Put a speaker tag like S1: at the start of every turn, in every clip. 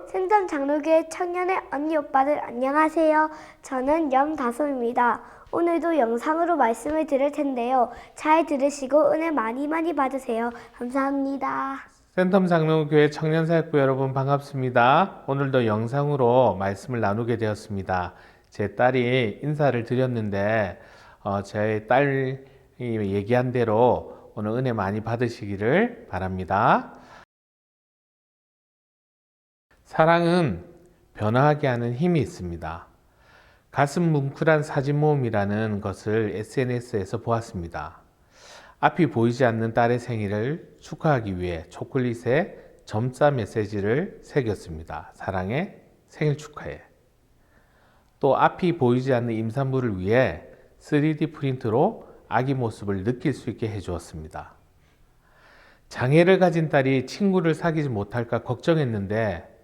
S1: 생전 장로교회 청년의 언니 오빠들 안녕하세요. 저는 15입니다. 오늘도 영상으로 말씀을 드릴 텐데요. 잘 들으시고 은혜 많이 받으세요. 감사합니다.
S2: 센텀 장로교회 청년사역부 여러분 반갑습니다. 오늘도 영상으로 말씀을 나누게 되었습니다. 제 딸이 인사를 드렸는데 제 딸이 얘기한 대로 오늘 은혜 많이 받으시기를 바랍니다. 사랑은 변화하게 하는 힘이 있습니다. 가슴 뭉클한 사진 모음이라는 것을 SNS에서 보았습니다. 앞이 보이지 않는 딸의 생일을 축하하기 위해 초콜릿에 점자 메시지를 새겼습니다. 사랑해, 생일 축하해. 또 앞이 보이지 않는 임산부를 위해 3D 프린트로 아기 모습을 느낄 수 있게 해주었습니다. 장애를 가진 딸이 친구를 사귀지 못할까 걱정했는데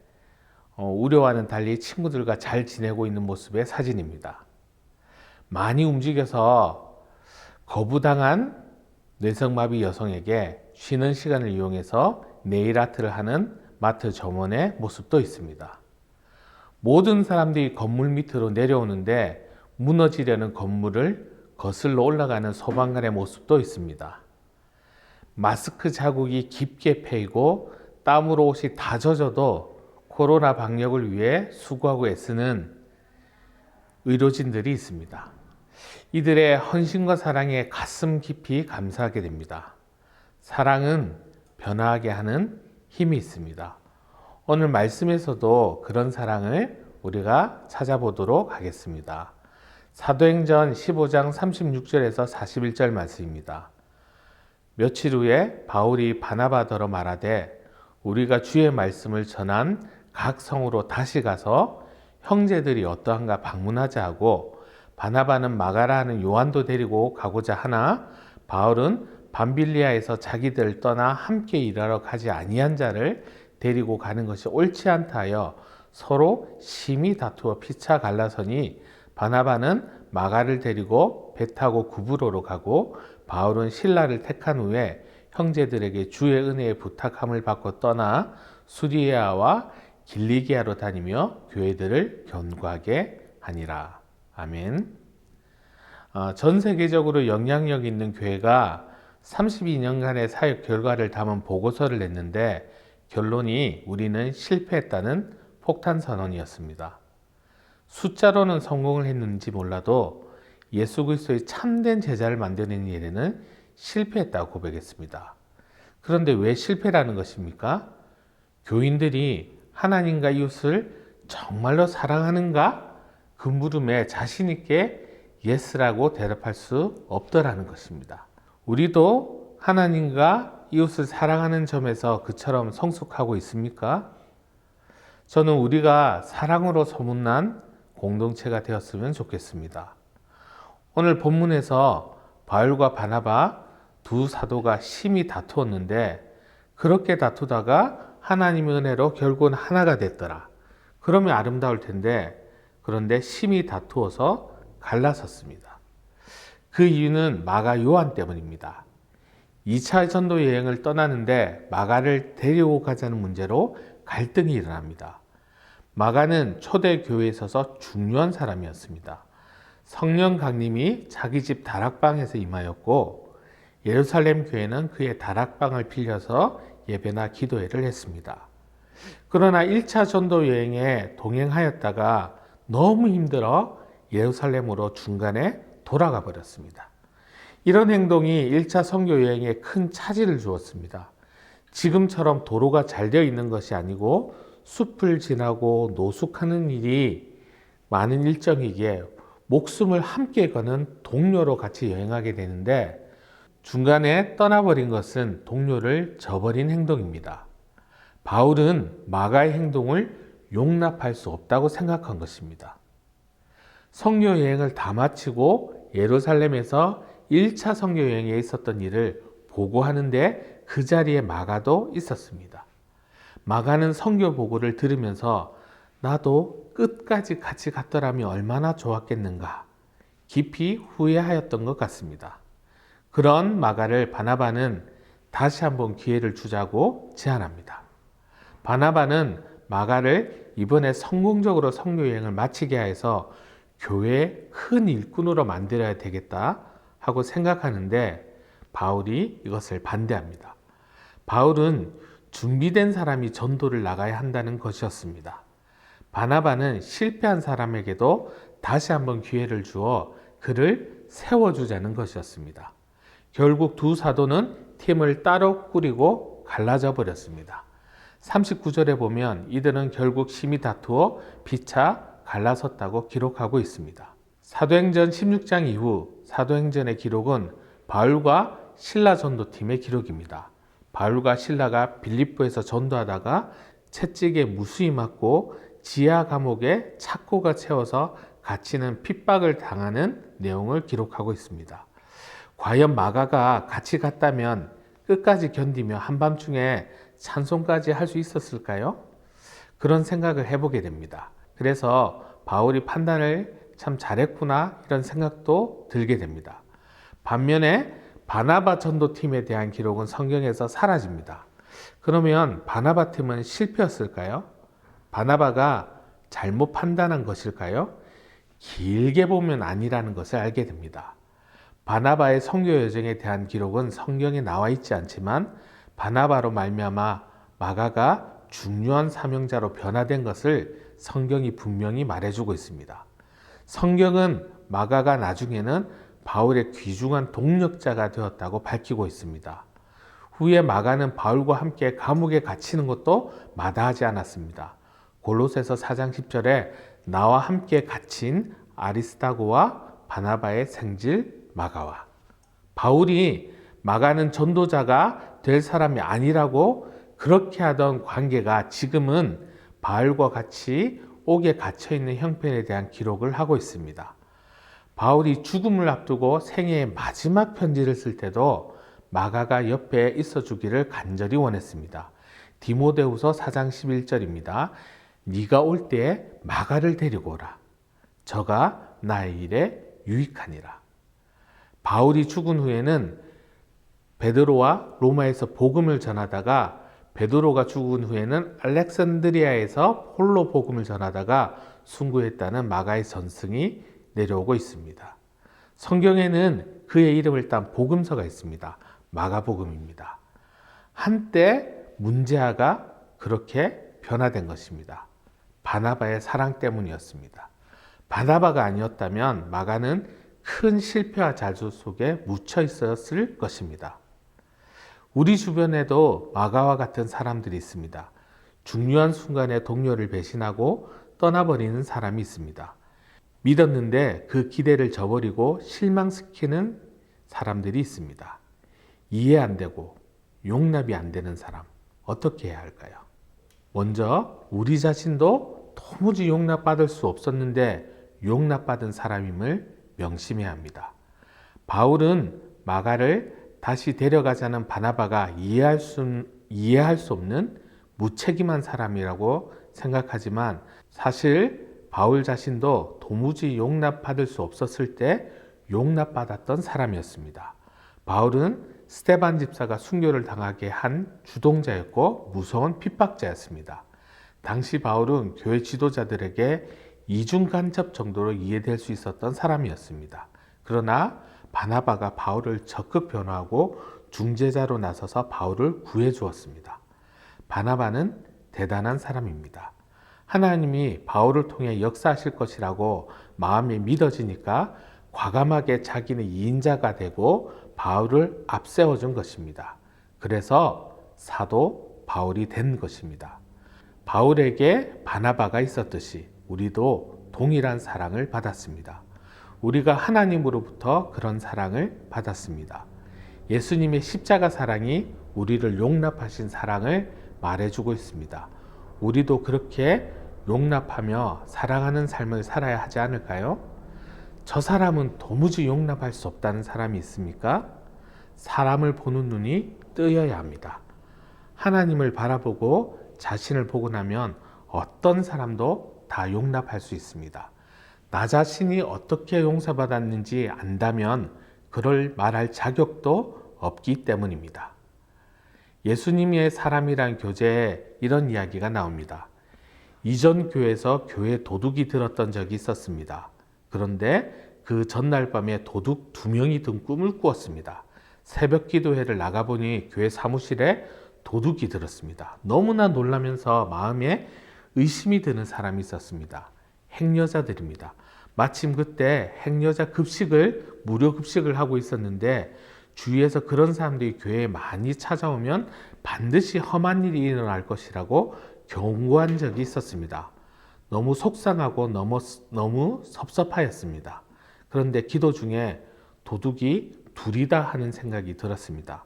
S2: 우려와는 달리 친구들과 잘 지내고 있는 모습의 사진입니다. 많이 움직여서 거부당한 뇌성마비 여성에게 쉬는 시간을 이용해서 네일 아트를 하는 마트 점원의 모습도 있습니다. 모든 사람들이 건물 밑으로 내려오는데 무너지려는 건물을 거슬러 올라가는 소방관의 모습도 있습니다. 마스크 자국이 깊게 패이고 땀으로 옷이 다 젖어도 코로나 방역을 위해 수고하고 애쓰는 의료진들이 있습니다. 이들의 헌신과 사랑에 가슴 깊이 감사하게 됩니다. 사랑은 변화하게 하는 힘이 있습니다. 오늘 말씀에서도 그런 사랑을 우리가 찾아보도록 하겠습니다. 사도행전 15장 36절에서 41절 말씀입니다. 며칠 후에 바울이 바나바더러 말하되 우리가 주의 말씀을 전한 각 성으로 다시 가서 형제들이 어떠한가 방문하자 하고 바나바는 마가라 하는 요한도 데리고 가고자 하나 바울은 밤빌리아에서 자기들 떠나 함께 일하러 가지 아니한 자를 데리고 가는 것이 옳지 않다 하여 서로 심히 다투어 피차 갈라서니 바나바는 마가를 데리고 배 타고 구브로로 가고 바울은 실라를 택한 후에 형제들에게 주의 은혜에 부탁함을 받고 떠나 수리아와 길리기아로 다니며 교회들을 견고하게 하니라. 아멘. 전 세계적으로 영향력 있는 교회가 32년간의 사역 결과를 담은 보고서를 냈는데 결론이 우리는 실패했다는 폭탄 선언이었습니다. 숫자로는 성공을 했는지 몰라도 예수 그리스도의 참된 제자를 만드는 일에는 실패했다고 고백했습니다. 그런데 왜 실패라는 것입니까? 교인들이 하나님과 이웃을 정말로 사랑하는가? 그 물음에 자신 있게 예스라고 대답할 수 없더라는 것입니다. 우리도 하나님과 이웃을 사랑하는 점에서 그처럼 성숙하고 있습니까? 저는 우리가 사랑으로 소문난 공동체가 되었으면 좋겠습니다. 오늘 본문에서 바울과 바나바 두 사도가 심히 다투었는데 그렇게 다투다가 하나님의 은혜로 결국은 하나가 됐더라. 그러면 아름다울 텐데 그런데 심히 다투어서 갈라섰습니다. 그 이유는 마가 요한 때문입니다. 2차 전도 여행을 떠나는데 마가를 데리고 가자는 문제로 갈등이 일어납니다. 마가는 초대 교회에 있어서 중요한 사람이었습니다. 성령 강림이 자기 집 다락방에서 임하였고 예루살렘 교회는 그의 다락방을 빌려서 예배나 기도회를 했습니다. 그러나 1차 전도 여행에 동행하였다가 너무 힘들어 예루살렘으로 중간에 돌아가 버렸습니다. 이런 행동이 1차 선교 여행에 큰 차질을 주었습니다. 지금처럼 도로가 잘 되어 있는 것이 아니고 숲을 지나고 노숙하는 일이 많은 일정이기에 목숨을 함께 거는 동료로 같이 여행하게 되는데 중간에 떠나버린 것은 동료를 저버린 행동입니다. 바울은 마가의 행동을 용납할 수 없다고 생각한 것입니다. 선교 여행을 다 마치고 예루살렘에서 1차 선교 여행에 있었던 일을 보고하는데 그 자리에 마가도 있었습니다. 마가는 선교 보고를 들으면서 나도 끝까지 같이 갔더라면 얼마나 좋았겠는가 깊이 후회하였던 것 같습니다. 그런 마가를 바나바는 다시 한번 기회를 주자고 제안합니다. 바나바는 마가를 이번에 성공적으로 선교 여행을 마치게 해서 교회의 큰 일꾼으로 만들어야 되겠다 하고 생각하는데 바울이 이것을 반대합니다. 바울은 준비된 사람이 전도를 나가야 한다는 것이었습니다. 바나바는 실패한 사람에게도 다시 한번 기회를 주어 그를 세워주자는 것이었습니다. 결국 두 사도는 팀을 따로 꾸리고 갈라져 버렸습니다. 39절에 보면 이들은 결국 심히 다투어 피차 갈라섰다고 기록하고 있습니다. 사도행전 16장 이후 사도행전의 기록은 바울과 실라 전도팀의 기록입니다. 바울과 실라가 빌립보에서 전도하다가 채찍에 무수히 맞고 지하 감옥에 착고가 채워서 갇히는 핍박을 당하는 내용을 기록하고 있습니다. 과연 마가가 같이 갔다면 끝까지 견디며 한밤중에 찬송까지 할 수 있었을까요? 그런 생각을 해보게 됩니다. 그래서 바울이 판단을 참 잘했구나 이런 생각도 들게 됩니다. 반면에 바나바 전도팀에 대한 기록은 성경에서 사라집니다. 그러면 바나바 팀은 실패였을까요? 바나바가 잘못 판단한 것일까요? 길게 보면 아니라는 것을 알게 됩니다. 바나바의 선교 여정에 대한 기록은 성경에 나와 있지 않지만 바나바로 말미암아 마가가 중요한 사명자로 변화된 것을 성경이 분명히 말해주고 있습니다. 성경은 마가가 나중에는 바울의 귀중한 동력자가 되었다고 밝히고 있습니다. 후에 마가는 바울과 함께 감옥에 갇히는 것도 마다하지 않았습니다. 골로새서 4장 10절에 나와 함께 갇힌 아리스다고와 바나바의 생질 마가와 바울이 마가는 전도자가 될 사람이 아니라고 그렇게 하던 관계가 지금은 바울과 같이 옥에 갇혀있는 형편에 대한 기록을 하고 있습니다. 바울이 죽음을 앞두고 생애의 마지막 편지를 쓸 때도 마가가 옆에 있어 주기를 간절히 원했습니다. 디모데후서 4장 11절입니다. 네가 올 때에 마가를 데리고 오라. 저가 나의 일에 유익하니라. 바울이 죽은 후에는 베드로와 로마에서 복음을 전하다가 베드로가 죽은 후에는 알렉산드리아에서 홀로 복음을 전하다가 순교했다는 마가의 전승이 내려오고 있습니다. 성경에는 그의 이름을 딴 복음서가 있습니다. 마가복음입니다. 한때 문제아가 그렇게 변화된 것입니다. 바나바의 사랑 때문이었습니다. 바나바가 아니었다면 마가는 큰 실패와 자주 속에 묻혀 있었을 것입니다. 우리 주변에도 마가와 같은 사람들이 있습니다. 중요한 순간에 동료를 배신하고 떠나버리는 사람이 있습니다. 믿었는데 그 기대를 저버리고 실망시키는 사람들이 있습니다. 이해 안 되고 용납이 안 되는 사람, 어떻게 해야 할까요? 먼저 우리 자신도 도무지 용납받을 수 없었는데 용납받은 사람임을 명심해야 합니다. 바울은 마가를 다시 데려가자는 바나바가 이해할 수 없는 무책임한 사람이라고 생각하지만 사실 바울 자신도 도무지 용납받을 수 없었을 때 용납받았던 사람이었습니다. 바울은 스데반 집사가 순교를 당하게 한 주동자였고 무서운 핍박자였습니다. 당시 바울은 교회 지도자들에게 이중 간첩 정도로 이해될 수 있었던 사람이었습니다. 그러나 바나바가 바울을 적극 변호하고 중재자로 나서서 바울을 구해 주었습니다. 바나바는 대단한 사람입니다. 하나님이 바울을 통해 역사하실 것이라고 마음이 믿어지니까 과감하게 자기는 이인자가 되고 바울을 앞세워준 것입니다. 그래서 사도 바울이 된 것입니다. 바울에게 바나바가 있었듯이 우리도 동일한 사랑을 받았습니다. 우리가 하나님으로부터 그런 사랑을 받았습니다. 예수님의 십자가 사랑이 우리를 용납하신 사랑을 말해주고 있습니다. 우리도 그렇게 용납하며 사랑하는 삶을 살아야 하지 않을까요? 저 사람은 도무지 용납할 수 없다는 사람이 있습니까? 사람을 보는 눈이 뜨여야 합니다. 하나님을 바라보고 자신을 보고 나면 어떤 사람도 다 용납할 수 있습니다. 나 자신이 어떻게 용서받았는지 안다면 그럴 말할 자격도 없기 때문입니다. 예수님의 사람이란 교재에 이런 이야기가 나옵니다. 이전 교회에서 교회 도둑이 들었던 적이 있었습니다. 그런데 그 전날 밤에 도둑 2명이 든 꿈을 꾸었습니다. 새벽 기도회를 나가보니 교회 사무실에 도둑이 들었습니다. 너무나 놀라면서 마음에 의심이 드는 사람이 있었습니다. 행여자들입니다. 마침 그때 행여자 급식을 무료 급식을 하고 있었는데 주위에서 그런 사람들이 교회에 많이 찾아오면 반드시 험한 일이 일어날 것이라고 경고한 적이 있었습니다. 너무 속상하고 너무 섭섭하였습니다. 그런데 기도 중에 도둑이 둘이다 하는 생각이 들었습니다.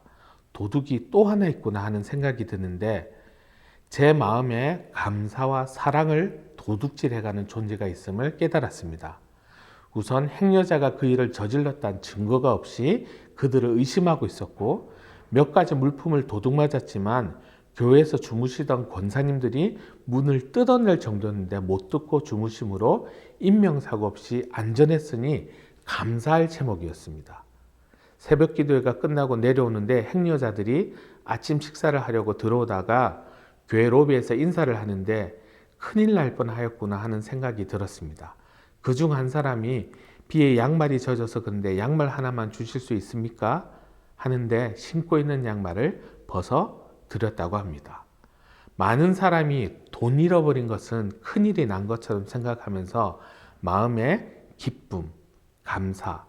S2: 도둑이 또 하나 있구나 하는 생각이 드는데 제 마음에 감사와 사랑을 도둑질해가는 존재가 있음을 깨달았습니다. 우선 행여자가 그 일을 저질렀다는 증거가 없이 그들을 의심하고 있었고 몇 가지 물품을 도둑맞았지만 교회에서 주무시던 권사님들이 문을 뜯어낼 정도였는데 못 뜯고 주무심으로 인명사고 없이 안전했으니 감사할 제목이었습니다. 새벽 기도회가 끝나고 내려오는데 행여자들이 아침 식사를 하려고 들어오다가 교회 로비에서 인사를 하는데 큰일 날 뻔하였구나 하는 생각이 들었습니다. 그중 한 사람이 비에 양말이 젖어서 그런데 양말 하나만 주실 수 있습니까? 하는데 신고 있는 양말을 벗어 드렸다고 합니다. 많은 사람이 돈 잃어버린 것은 큰일이 난 것처럼 생각하면서 마음에 기쁨, 감사,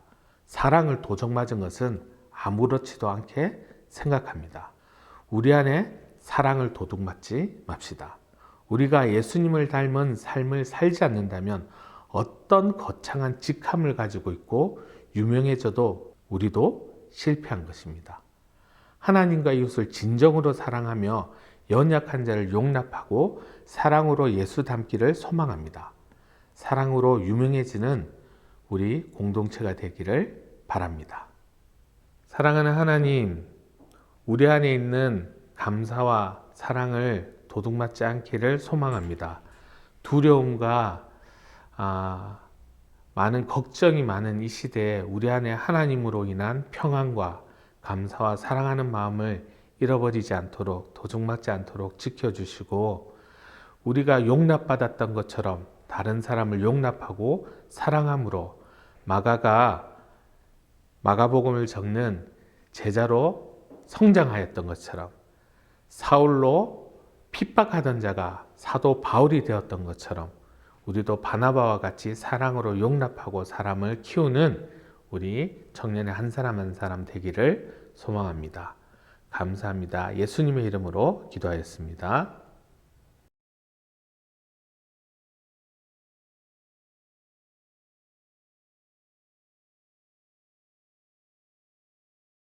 S2: 사랑을 도적맞은 것은 아무렇지도 않게 생각합니다. 우리 안에 사랑을 도둑맞지 맙시다. 우리가 예수님을 닮은 삶을 살지 않는다면 어떤 거창한 직함을 가지고 있고 유명해져도 우리도 실패한 것입니다. 하나님과 이웃을 진정으로 사랑하며 연약한 자를 용납하고 사랑으로 예수 닮기를 소망합니다. 사랑으로 유명해지는 우리 공동체가 되기를 바랍니다. 사랑하는 하나님, 우리 안에 있는 감사와 사랑을 도둑맞지 않기를 소망합니다. 두려움과 많은 걱정이 많은 이 시대에 우리 안에 하나님으로 인한 평안과 감사와 사랑하는 마음을 잃어버리지 않도록 도둑맞지 않도록 지켜주시고 우리가 용납받았던 것처럼 다른 사람을 용납하고 사랑함으로 마가가 마가복음을 적는 제자로 성장하였던 것처럼 사울로 핍박하던 자가 사도 바울이 되었던 것처럼 우리도 바나바와 같이 사랑으로 용납하고 사람을 키우는 우리 청년의 한 사람 한 사람 되기를 소망합니다. 감사합니다. 예수님의 이름으로 기도하였습니다.